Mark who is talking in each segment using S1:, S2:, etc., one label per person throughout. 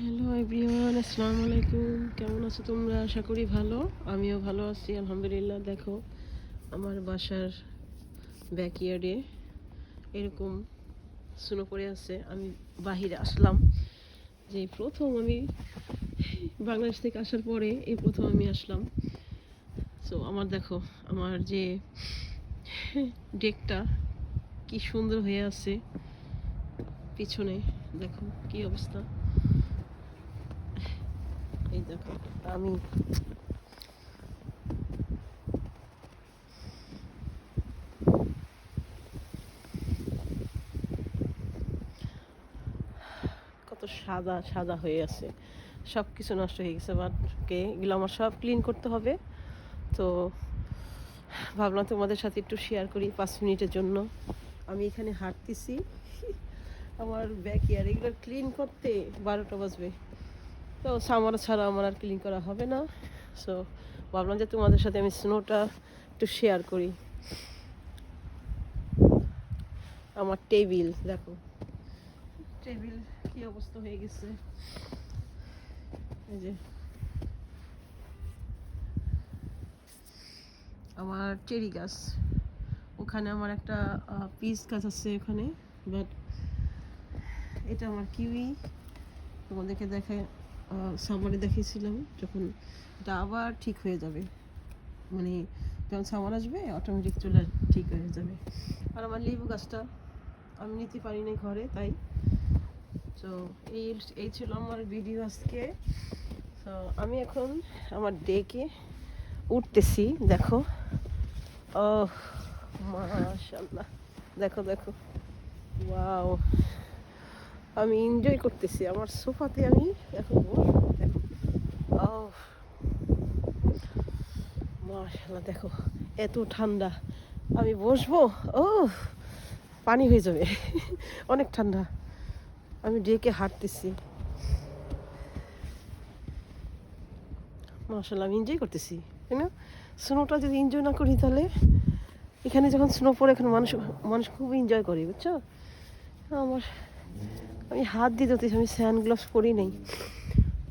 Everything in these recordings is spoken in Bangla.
S1: হ্যালো এভরিওয়ান, আসসালামু আলাইকুম। কেমন আছো তোমরা? আশা করি ভালো। আমিও ভালো আছি আলহামদুলিল্লাহ। দেখো, আমার বাসার ব্যাকইয়ার্ডে এরকম স্নো পড়ে আছে। আমি বাহিরে আসলাম, যে প্রথম আমি বাংলাদেশ থেকে আসার পরে এই প্রথম আমি আসলাম। সো আমার দেখো, আমার যে ডেকটা কি সুন্দর হয়ে আছে পিছনে। দেখো কি অবস্থা। এই দেখো, আমি কত সাদা সাদা হয়ে আছে, সব কিছু নষ্ট হয়ে গেছে। বাট এগুলো আমার সব ক্লিন করতে হবে। তো ভাবলাম তোমাদের সাথে একটু শেয়ার করি 5 মিনিটের জন্য। আমি এখানে হাঁটতেছি, আমার ব্যাকইয়ার্ড এগুলো ক্লিন করতে 12টা বাজবে। তো সামার ছাড়া আমার আর ক্লিন করা হবে না। সো ভাবলাম যে তোমাদের সাথে আমি স্নোটা একটু শেয়ার করি। আমার টেবিল দেখো, টেবিল কি অবস্থা হয়ে গেছে। এই যে আমার চেরি গাছ, ওখানে আমার একটা পিস গাছ আছে ওখানে। বাট এটা আমার কিউই, তোমাদেরকে দেখে সামারে দেখিয়েছিলাম যখন। এটা আবার ঠিক হয়ে যাবে, মানে যখন সামার আসবে অটোমেটিক চলে ঠিক হয়ে যাবে। আর আমার লেবু গাছটা আমি নিতে পারি না ঘরে, তাই। তো এই ছিল আমার ভিডিও আজকে। তো আমি এখন আমার ডেকে উঠতেছি। দেখো, ও মাশাআল্লাহ, দেখো দেখো, ওয়াও। আমি এনজয় করতেছি আমার সোফাতে। আমি এখন বসবো, দেখো, ও মাশাআল্লাহ, দেখো এত ঠান্ডা। আমি বসবো, ও পানি হয়ে যাবে অনেক ঠান্ডা। আমি ডেকে হাঁটতেছি, মাশাআল্লাহ, আমি এনজয় করতেছি, তাই না? স্নোটা যদি এনজয় না করি তাহলে, এখানে যখন স্নো পড়ে এখানে মানুষ মানুষ খুব এনজয় করে, বুঝছো? আমার, আমি হাত দিয়ে ধরতেছি, আমি স্যান্ড গ্লাভস পরি নেই।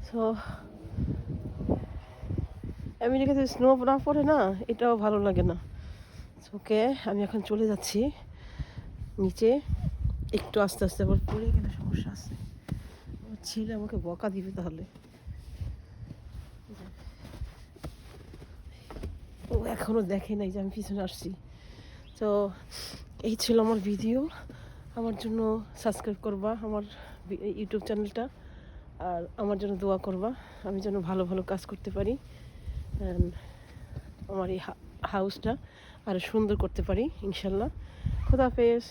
S1: তো আমেরিকাতে স্নো না পড়ে না, এটাও ভালো লাগে না। ওকে, আমি এখন চলে যাচ্ছি নিচে। একটু আস্তে আস্তে, আবার পড়ে গেলে সমস্যা আছে, আমার ছেলে আমাকে বকা দিবে তাহলে। ও এখনও দেখে নাই যে আমি পিছনে আসছি। তো এই ছিল আমার ভিডিও। আমার জন্য সাবস্ক্রাইব করবা আমার ইউটিউব চ্যানেলটা, আর আমার জন্য দোয়া করবা, আমি যেন ভালো ভালো কাজ করতে পারি, আমার এই হাউসটা আরও সুন্দর করতে পারি ইনশাল্লাহ। খোদা হাফেজ।